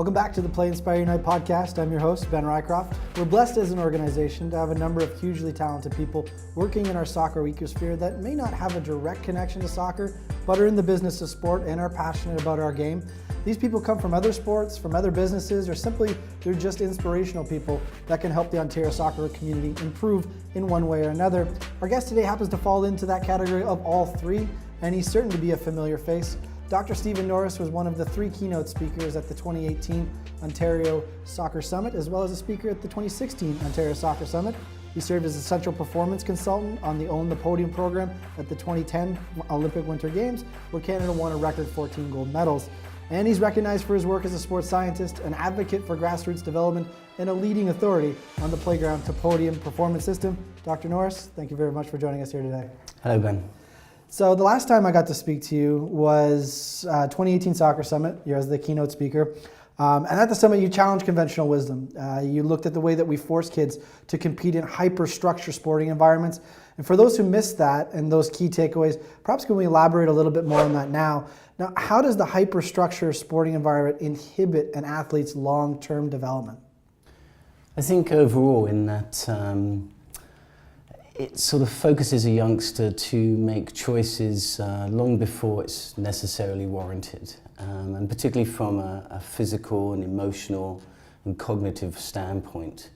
Welcome back to the Play Inspire Unite podcast. I'm your host, Ben Rycroft. We're blessed as an organization to have a number of hugely talented people working in our soccer ecosphere that may not have a direct connection to soccer, but are in the business of sport and are passionate about our game. These people come from other sports, from other businesses, or simply they're just inspirational people that can help the Ontario soccer community improve in one way or another. Our guest today happens to fall into that category of all three, and he's certain to be a familiar face. Dr. Stephen Norris was one of the three keynote speakers at the 2018 Ontario Soccer Summit, as well as a speaker at the 2016 Ontario Soccer Summit. He served as a central performance consultant on the Own The Podium program at the 2010 Olympic Winter Games, where Canada won a record 14 gold medals. And he's recognized for his work as a sports scientist, an advocate for grassroots development, and a leading authority on the playground to podium performance system. Dr. Norris, thank you very much for joining us here today. Hello, Ben. So the last time I got to speak to you was 2018 Soccer Summit. You're as the keynote speaker. And at the summit, you challenged conventional wisdom. You looked at the way that we force kids to compete in hyper-structure sporting environments. And for those who missed that and those key takeaways, perhaps can we elaborate a little bit more on that now? Now, how does the hyper-structure sporting environment inhibit an athlete's long-term development? I think overall in that it sort of focuses a youngster to make choices long before it's necessarily warranted, and particularly from a physical and emotional and cognitive standpoint.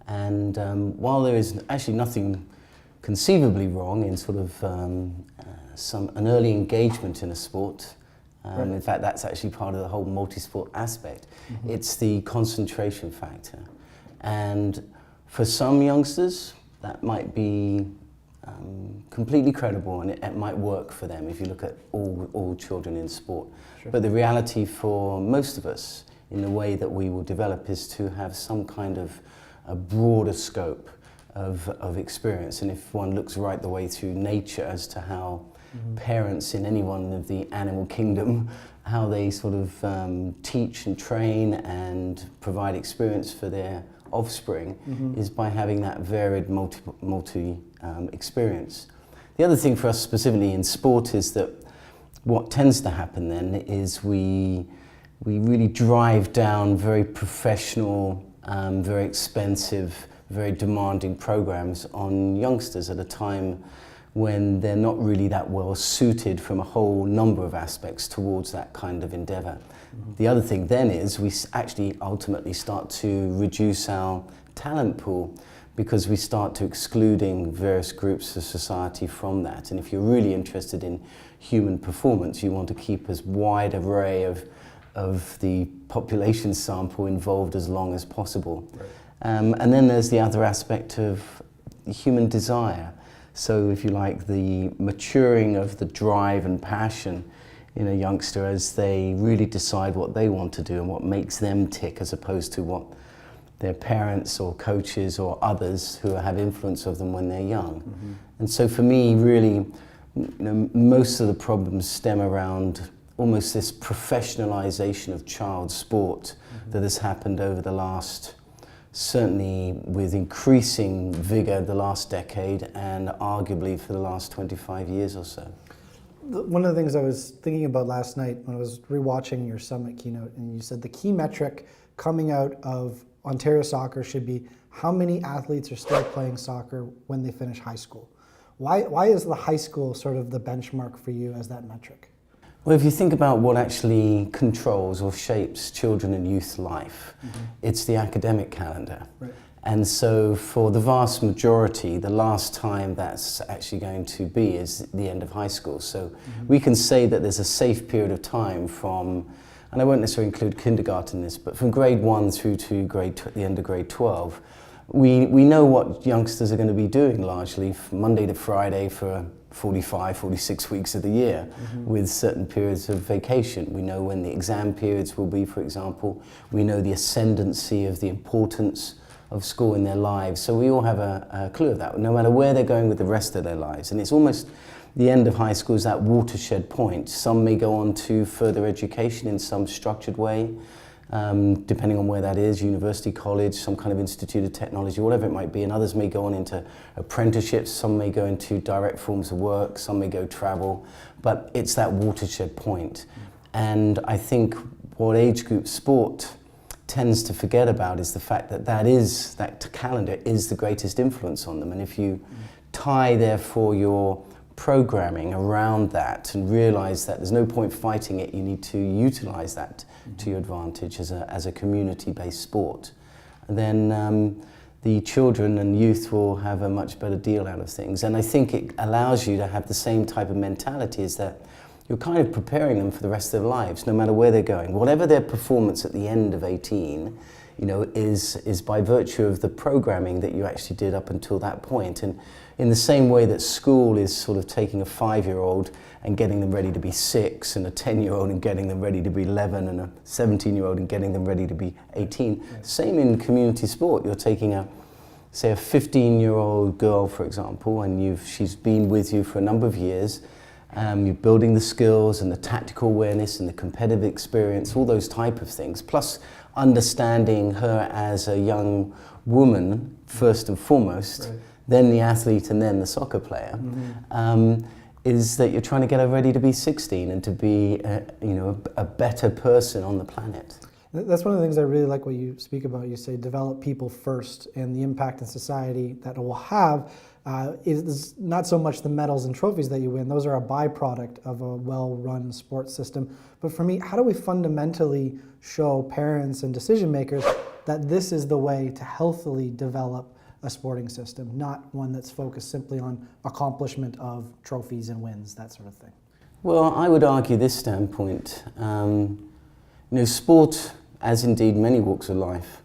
And while there is actually nothing conceivably wrong in sort of an early engagement in a sport, right. In fact that's actually part of the whole multi-sport aspect, it's the concentration factor. And for some youngsters, that might be completely credible, and it might work for them if you look at all children in sport. Sure. But the reality for most of us in the way that we will develop is to have some kind of a broader scope of experience. And if one looks right the way through nature as to how parents in any one of the animal kingdom, how they sort of teach and train and provide experience for their offspring, is by having that varied multi experience. The other thing for us specifically in sport is that what tends to happen then is we really drive down very professional, very expensive, very demanding programs on youngsters at a time when they're not really that well suited from a whole number of aspects towards that kind of endeavor. The other thing then is we actually ultimately start to reduce our talent pool because we start to excluding various groups of society from that. And if you're really interested in human performance, you want to keep as wide an array of the population sample involved as long as possible. Right. And then there's the other aspect of human desire. So if you like, the maturing of the drive and passion in a youngster as they really decide what they want to do and what makes them tick, as opposed to what their parents or coaches or others who have influence of them when they're young. And so for me, really, most of the problems stem around almost this professionalization of child sport that has happened over the last, certainly with increasing vigor the last decade and arguably for the last 25 years or so. One of the things I was thinking about last night when I was rewatching your summit keynote, and you said the key metric coming out of Ontario soccer should be how many athletes are still playing soccer when they finish high school. Why is the high school sort of the benchmark for you as that metric? Well, if you think about what actually controls or shapes children and youth life, it's the academic calendar. Right. And so for the vast majority, the last time that's actually going to be is the end of high school. So we can say that there's a safe period of time from, and I won't necessarily include kindergarten in this, but from grade 1 through to the end of grade 12, we know what youngsters are going to be doing largely from Monday to Friday for 45, 46 weeks of the year, with certain periods of vacation. We know when the exam periods will be, for example. We know the ascendancy of the importance of school in their lives. So we all have a clue of that, no matter where they're going with the rest of their lives. And it's almost the end of high school is that watershed point. Some may go on to further education in some structured way, depending on where that is, university, college, some kind of institute of technology, whatever it might be, and others may go on into apprenticeships, some may go into direct forms of work, some may go travel, but it's that watershed point. And I think what age group sport tends to forget about is the fact that that calendar is the greatest influence on them. And if you tie, therefore, your programming around that and realize that there's no point fighting it, you need to utilize that to your advantage as a community-based sport, then the children and youth will have a much better deal out of things. And I think it allows you to have the same type of mentality, is that you're kind of preparing them for the rest of their lives, no matter where they're going. Whatever their performance at the end of 18, is by virtue of the programming that you actually did up until that point. And in the same way that school is sort of taking a 5-year-old and getting them ready to be 6, and a 10-year-old and getting them ready to be 11, and a 17-year-old and getting them ready to be 18. Same in community sport. You're taking say a 15-year-old girl, for example, and she's been with you for a number of years. You're building the skills and the tactical awareness and the competitive experience, all those type of things, plus understanding her as a young woman, first and foremost, then the athlete and then the soccer player, is that you're trying to get her ready to be 16 and to be a better person on the planet. That's one of the things I really like what you speak about. You say develop people first, and the impact in society that it will have is not so much the medals and trophies that you win. Those are a byproduct of a well-run sports system. But for me, how do we fundamentally show parents and decision makers that this is the way to healthily develop a sporting system, not one that's focused simply on accomplishment of trophies and wins, that sort of thing? Well, I would argue this standpoint. Sport, as indeed many walks of life,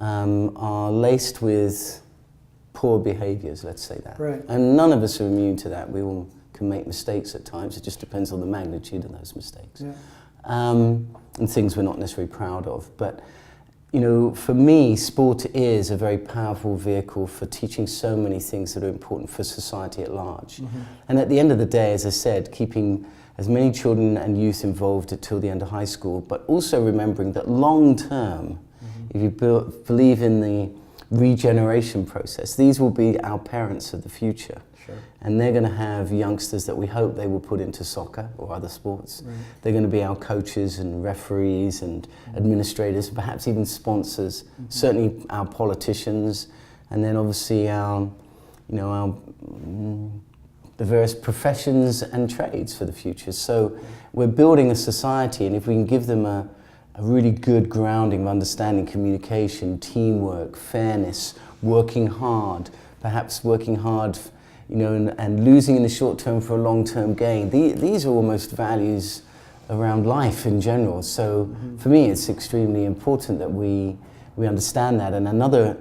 are laced with poor behaviours, let's say that. Right. And none of us are immune to that. We all can make mistakes at times. It just depends on the magnitude of those mistakes. Yeah. And things we're not necessarily proud of. But, for me, sport is a very powerful vehicle for teaching so many things that are important for society at large. And at the end of the day, as I said, keeping as many children and youth involved until the end of high school, but also remembering that long term, if you believe in the regeneration process, these will be our parents of the future. Sure. And they're going to have youngsters that we hope they will put into soccer or other sports. Right. They're going to be our coaches and referees and administrators, perhaps even sponsors, certainly our politicians, and then obviously the various professions and trades for the future. So we're building a society, and if we can give them a really good grounding of understanding communication, teamwork, fairness, working hard, perhaps working hard, and losing in the short term for a long-term gain. These are almost values around life in general. So for me, it's extremely important that we understand that. And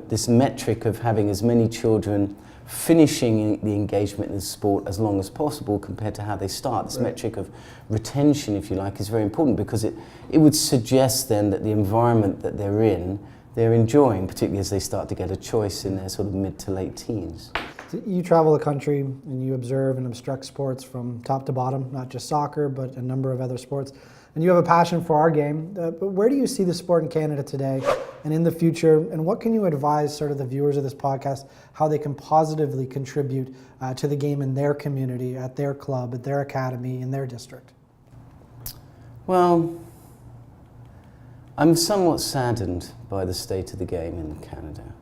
this metric of having as many children finishing the engagement in the sport as long as possible compared to how they start. This metric of retention, if you like, is very important, because it would suggest then that the environment that they're enjoying, particularly as they start to get a choice in their sort of mid to late teens. You travel the country and you observe and instruct sports from top to bottom, not just soccer, but a number of other sports. And you have a passion for our game. But where do you see the sport in Canada today and in the future? And what can you advise sort of the viewers of this podcast, how they can positively contribute to the game in their community, at their club, at their academy, in their district? Well, I'm somewhat saddened by the state of the game in Canada.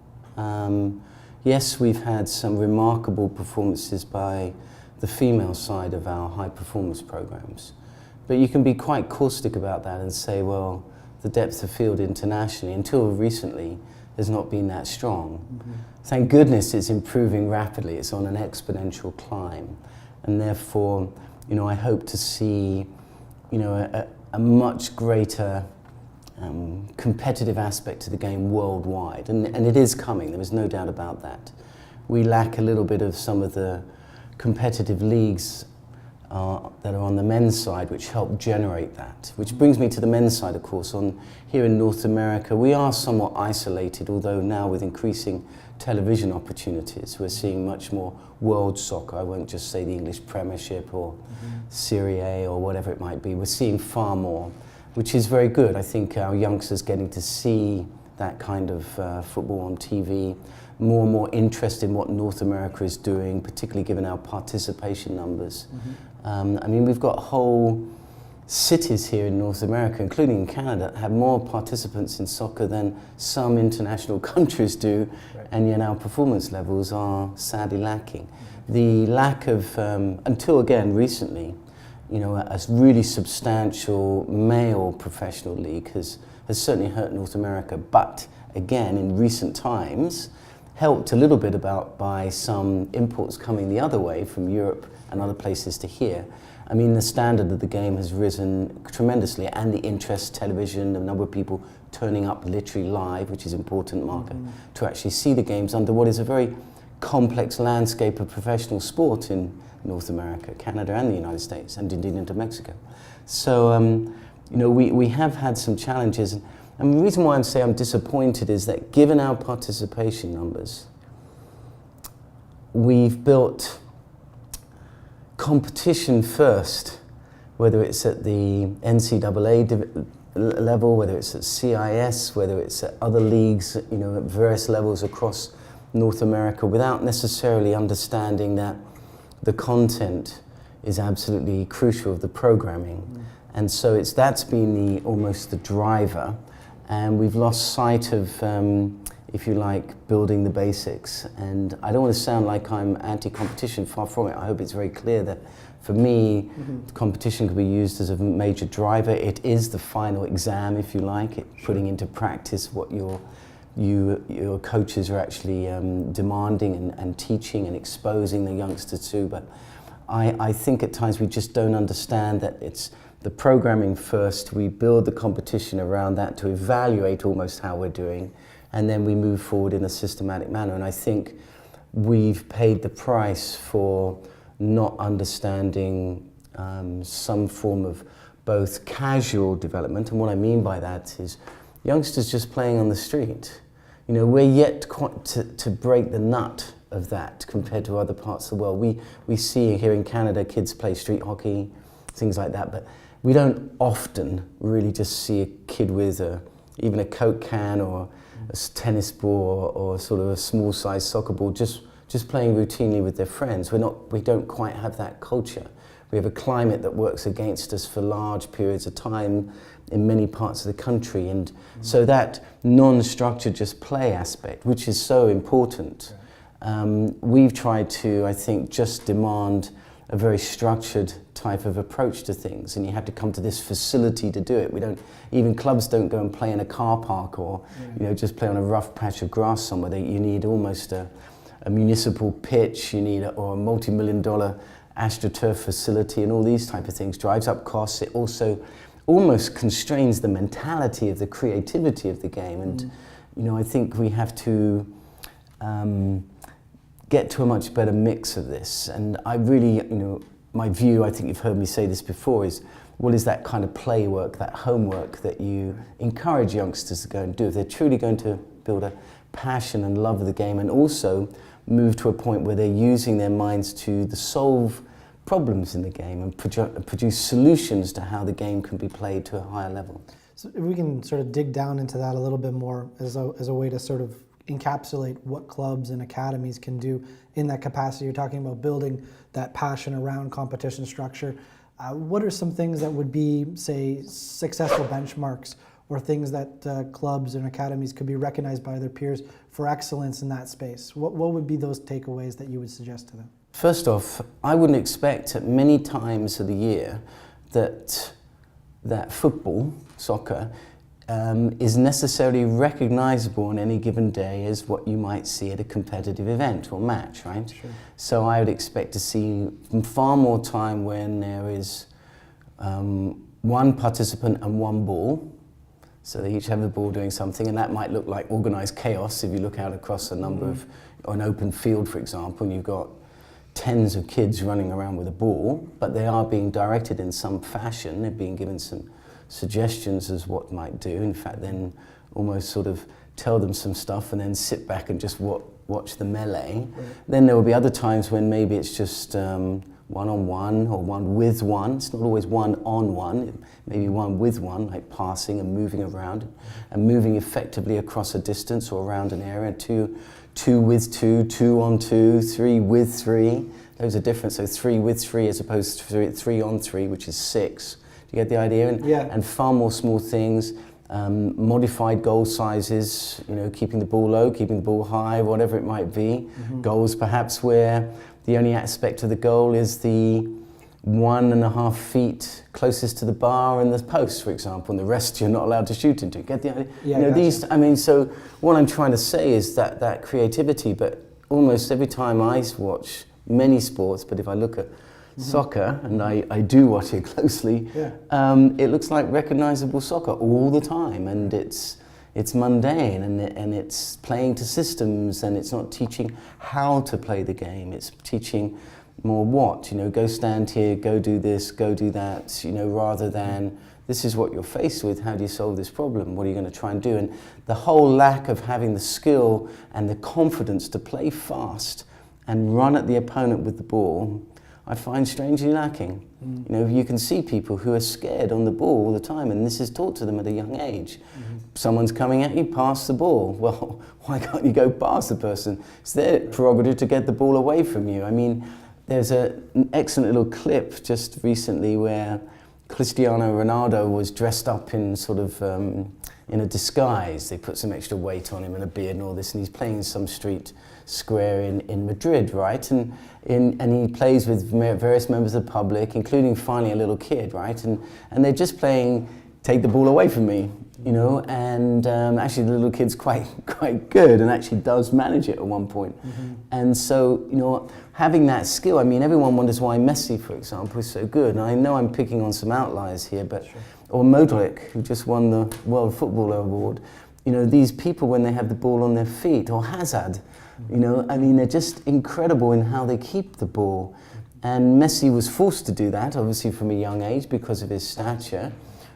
Yes, we've had some remarkable performances by the female side of our high performance programs. But you can be quite caustic about that and say, well, the depth of field internationally, until recently, has not been that strong. Thank goodness it's improving rapidly. It's on an exponential climb. And therefore, I hope to see, a much greater competitive aspect to the game worldwide. And it is coming, there is no doubt about that. We lack a little bit of some of the competitive leagues that are on the men's side, which help generate that. Which brings me to the men's side, of course. Here in North America, we are somewhat isolated, although now with increasing television opportunities, we're seeing much more world soccer. I won't just say the English Premiership or Serie A or whatever it might be. We're seeing far more, which is very good. I think our youngsters getting to see that kind of football on TV, more and more interest in what North America is doing, particularly given our participation numbers. We've got whole cities here in North America, including in Canada, have more participants in soccer than some international countries do, and yet our performance levels are sadly lacking. The lack of, until again recently, a really substantial male professional league has certainly hurt North America, but again, in recent times, helped a little bit by some imports coming the other way from Europe and other places to here. I mean, the standard of the game has risen tremendously, and the interest, television, the number of people turning up literally live, which is an important marker, to actually see the games under what is a very complex landscape of professional sport in North America, Canada and the United States, and indeed into Mexico. So, we have had some challenges. And the reason why I'm disappointed is that given our participation numbers, we've built competition first, whether it's at the NCAA level, whether it's at CIS, whether it's at other leagues, at various levels across North America, without necessarily understanding that the content is absolutely crucial of the programming. And so that's been almost the driver, and we've lost sight of, if you like, building the basics. And I don't want to sound like I'm anti-competition, far from it. I hope it's very clear that for me, competition can be used as a major driver. It is the final exam, if you like, putting into practice what your coaches are actually demanding and teaching and exposing the youngster to. But I think at times we just don't understand that it's the programming first. We build the competition around that to evaluate almost how we're doing, and then we move forward in a systematic manner. And I think we've paid the price for not understanding some form of both casual development, and what I mean by that is youngsters just playing on the street. We're yet quite to break the nut of that compared to other parts of the world. We see here in Canada kids play street hockey, things like that, but we don't often really just see a kid with even a Coke can or a tennis ball or sort of a small size soccer ball just playing routinely with their friends. We don't quite have that culture. We have a climate that works against us for large periods of time in many parts of the country, and so that non-structured just play aspect, which is so important, we've tried to, I think, just demand a very structured type of approach to things, and you have to come to this facility to do it. Even clubs don't go and play in a car park or just play on a rough patch of grass somewhere. You need almost a municipal pitch, or a multi-million-dollar AstroTurf facility, and all these type of things. Drives up costs. It also almost constrains the mentality of the creativity of the game, and I think we have to get to a much better mix of this. And I really, my view, I think you've heard me say this before, is what is that kind of play work, that homework that you encourage youngsters to go and do if they're truly going to build a passion and love of the game, and also move to a point where they're using their minds to solve problems in the game and produce solutions to how the game can be played to a higher level. So if we can sort of dig down into that a little bit more as a way to sort of encapsulate what clubs and academies can do in that capacity. You're talking about building that passion around competition structure. What are some things that would be, say, successful benchmarks or things that clubs and academies could be recognized by their peers for excellence in that space? What would be those takeaways that you would suggest to them? First off, I wouldn't expect at many times of the year that football, soccer, is necessarily recognizable on any given day as what you might see at a competitive event or match, right? Sure. So I would expect to see far more time when there is one participant and one ball. So they each have the ball doing something, and that might look like organized chaos if you look out across a number of, or an open field, for example, and you've got tens of kids running around with a ball, but they are being directed in some fashion. They're being given some suggestions as what might do. In fact, then almost sort of tell them some stuff and then sit back and just watch the melee. Right. Then there will be other times when maybe it's just one-on-one or one with one. It's not always one-on-one, maybe one with one, like passing and moving around and moving effectively across a distance or around an area. Two with two, 2-on-2, 3 with 3. Those are different. So 3 with 3 as opposed to 3 on 3, which is 6. you get the idea? And far more small things, modified goal sizes, keeping the ball low, keeping the ball high, whatever it might be. Goals perhaps where the only aspect of the goal is the 1.5 feet closest to the bar and the post, for example, and the rest you're not allowed to shoot into. Get the idea? Gotcha. So what I'm trying to say is that creativity, but almost every time I watch many sports, but if I look at soccer, and I do watch it closely, it looks like recognizable soccer all the time, and it's mundane, and it's playing to systems, and it's not teaching how to play the game, it's teaching more what, go stand here, go do this, go do that, rather than this is what you're faced with, how do you solve this problem, what are you going to try and do? And the whole lack of having the skill and the confidence to play fast and run at the opponent with the ball, I find strangely lacking. You can see people who are scared on the ball all the time, and this is taught to them at a young age. Someone's coming at you, pass the ball. Well, why can't you go past the person? It's their prerogative to get the ball away from you. I mean, there's an excellent little clip just recently where Cristiano Ronaldo was dressed up in sort of in a disguise. They put some extra weight on him and a beard and all this, and he's playing in some street square in Madrid, right? And he plays with various members of the public, including finally a little kid, right? And they're just playing, take the ball away from me, and actually the little kid's quite good and actually does manage it at one point. And so, having that skill, I mean, everyone wonders why Messi, for example, is so good. And I know I'm picking on some outliers here, but or Modric, who just won the World Footballer Award. These people, when they have the ball on their feet, or Hazard, I mean, they're just incredible in how they keep the ball. And Messi was forced to do that, obviously from a young age, because of his stature,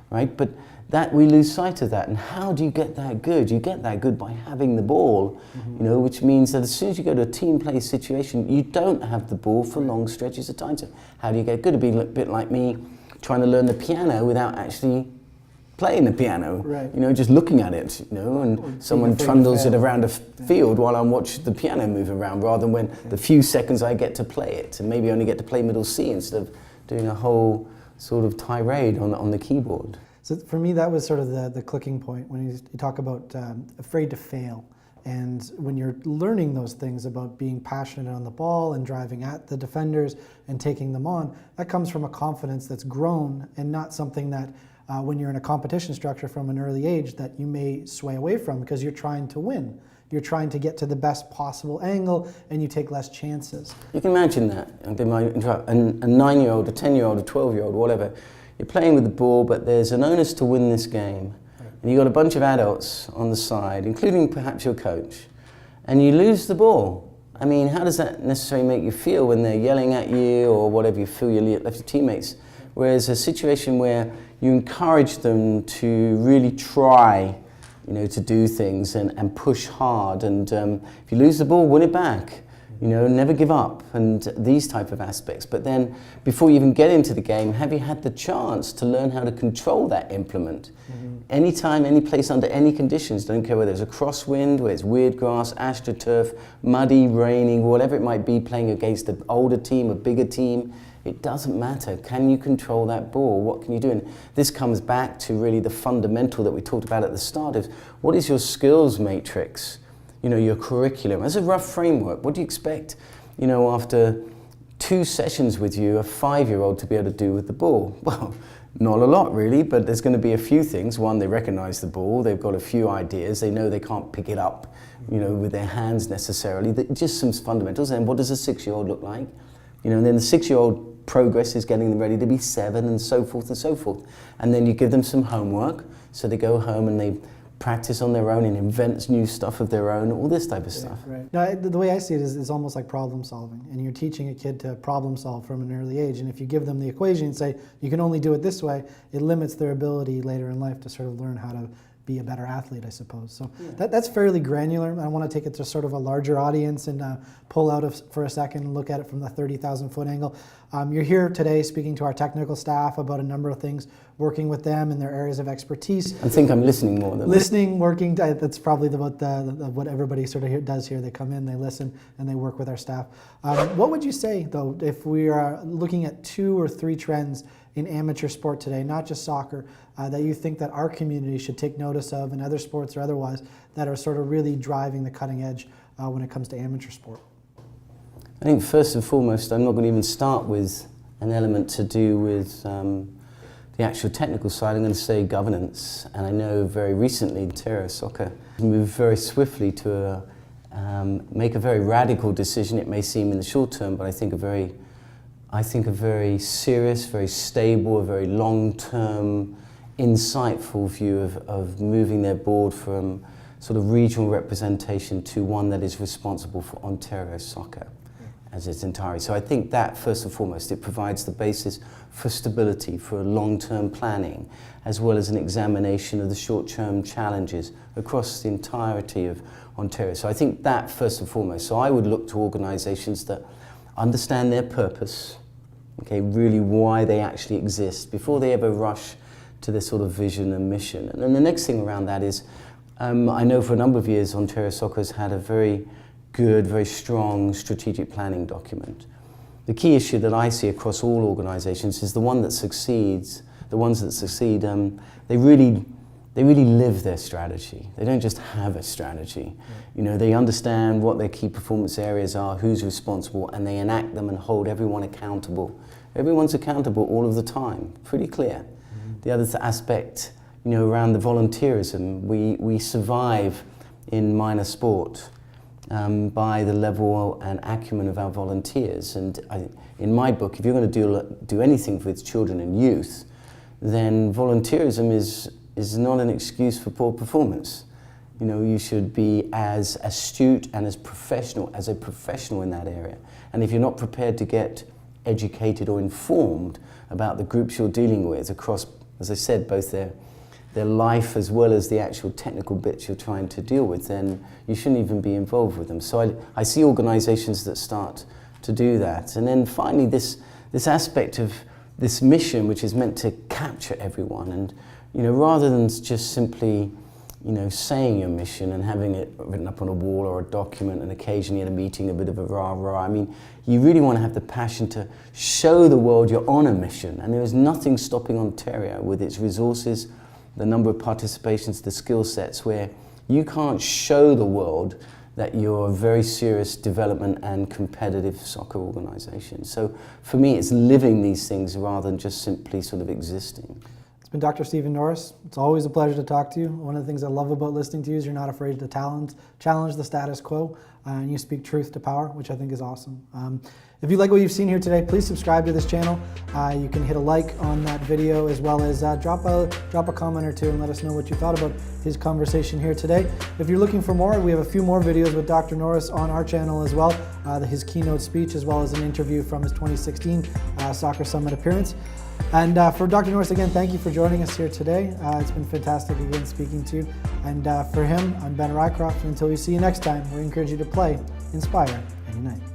right? But that we lose sight of that. And how do you get that good? You get that good by having the ball, which means that as soon as you go to a team play situation, you don't have the ball for long stretches of time. So how do you get good? It'd be a bit like me trying to learn the piano without actually playing the piano, just looking at it, and someone trundles it around a field while I watch the piano move around, rather than when the few seconds I get to play it, and maybe only get to play middle C instead of doing a whole sort of tirade on the keyboard. So for me, that was sort of the clicking point when you talk about afraid to fail. And when you're learning those things about being passionate on the ball and driving at the defenders and taking them on, that comes from a confidence that's grown and not something that when you're in a competition structure from an early age that you may sway away from because you're trying to win. You're trying to get to the best possible angle and you take less chances. You can imagine that. A 9-year-old, a 10-year-old, a 12-year-old, whatever. You're playing with the ball, but there's an onus to win this game. And you've got a bunch of adults on the side, including perhaps your coach, and you lose the ball. I mean, how does that necessarily make you feel when they're yelling at you or whatever you feel you left your teammates? Whereas a situation where you encourage them to really try, to do things and push hard, and if you lose the ball, win it back. Never give up, and these type of aspects. But then, before you even get into the game, have you had the chance to learn how to control that implement? Anytime, any place, under any conditions, don't care whether it's a crosswind, whether it's weird grass, astroturf, muddy, raining, whatever it might be, playing against an older team, a bigger team, it doesn't matter. Can you control that ball? What can you do? And this comes back to really the fundamental that we talked about at the start of what is your skills matrix? Your curriculum. As a rough framework, what do you expect, after 2 sessions with you, a 5-year-old to be able to do with the ball? Well, not a lot really, but there's going to be a few things. One, they recognize the ball, they've got a few ideas, they know they can't pick it up, with their hands necessarily, just some fundamentals. And what does a 6-year-old look like? And then the 6-year-old progress is getting them ready to be 7 and so forth and so forth. And then you give them some homework, so they go home and they practice on their own and invent new stuff of their own, all this type of stuff. Right. No, the way I see it is it's almost like problem solving, and you're teaching a kid to problem solve from an early age, and if you give them the equation and say, you can only do it this way, it limits their ability later in life to sort of learn how to be a better athlete, I suppose. So that's fairly granular. I want to take it to sort of a larger audience and pull out for a second and look at it from the 30,000 foot angle. You're here today speaking to our technical staff about a number of things working with them in their areas of expertise. I think I'm listening more than listening, working. That's probably what everybody sort of does here. They come in, they listen, and they work with our staff. What would you say, though, if we are looking at 2 or 3 trends in amateur sport today, not just soccer, that you think that our community should take notice of, in other sports or otherwise, that are sort of really driving the cutting edge when it comes to amateur sport? I think first and foremost, I'm not going to even start with an element to do with the actual technical side. I'm going to say governance. And I know very recently Ontario Soccer moved very swiftly to make a very radical decision. It may seem in the short term, but I think a very serious, very stable, a very long-term, insightful view of moving their board from sort of regional representation to one that is responsible for Ontario Soccer as its entirety. So I think that, first and foremost, it provides the basis for stability, for long-term planning, as well as an examination of the short-term challenges across the entirety of Ontario. So I think that, first and foremost. So I would look to organisations that understand their purpose, okay, really why they actually exist, before they ever rush to this sort of vision and mission. And then the next thing around that is, I know for a number of years Ontario Soccer has had a very good, very strong strategic planning document. The key issue that I see across all organisations is the ones that succeed, they really live their strategy. They don't just have a strategy. You know, they understand what their key performance areas are, who's responsible, and they enact them and hold everyone accountable. Everyone's accountable all of the time, pretty clear. The other aspect, you know, around the volunteerism, we survive in minor sport by the level and acumen of our volunteers. And in my book, if you're going to do anything with children and youth, then volunteerism is not an excuse for poor performance. You know, you should be as astute and as a professional in that area. And if you're not prepared to get educated or informed about the groups you're dealing with across, as I said, both their life as well as the actual technical bits you're trying to deal with, then you shouldn't even be involved with them. So I see organisations that start to do that. And then finally, this aspect of this mission, which is meant to capture everyone, and you know, rather than just simply, you know, saying your mission and having it written up on a wall or a document and occasionally at a meeting a bit of a rah-rah. I mean, you really want to have the passion to show the world you're on a mission, and there is nothing stopping Ontario with its resources, the number of participations, the skill sets, where you can't show the world that you're a very serious development and competitive soccer organisation. So for me, it's living these things rather than just simply sort of existing. It's been Dr. Stephen Norris. It's always a pleasure to talk to you. One of the things I love about listening to you is you're not afraid to challenge the status quo, and you speak truth to power, which I think is awesome. If you like what you've seen here today, please subscribe to this channel. You can hit a like on that video, as well as drop a comment or two and let us know what you thought about his conversation here today. If you're looking for more, we have a few more videos with Dr. Norris on our channel as well. His keynote speech, as well as an interview from his 2016 Soccer Summit appearance. And for Dr. Norris, again, thank you for joining us here today. It's been fantastic again speaking to you. And for him, I'm Ben Rycroft. And until we see you next time, we encourage you to play, inspire, and unite.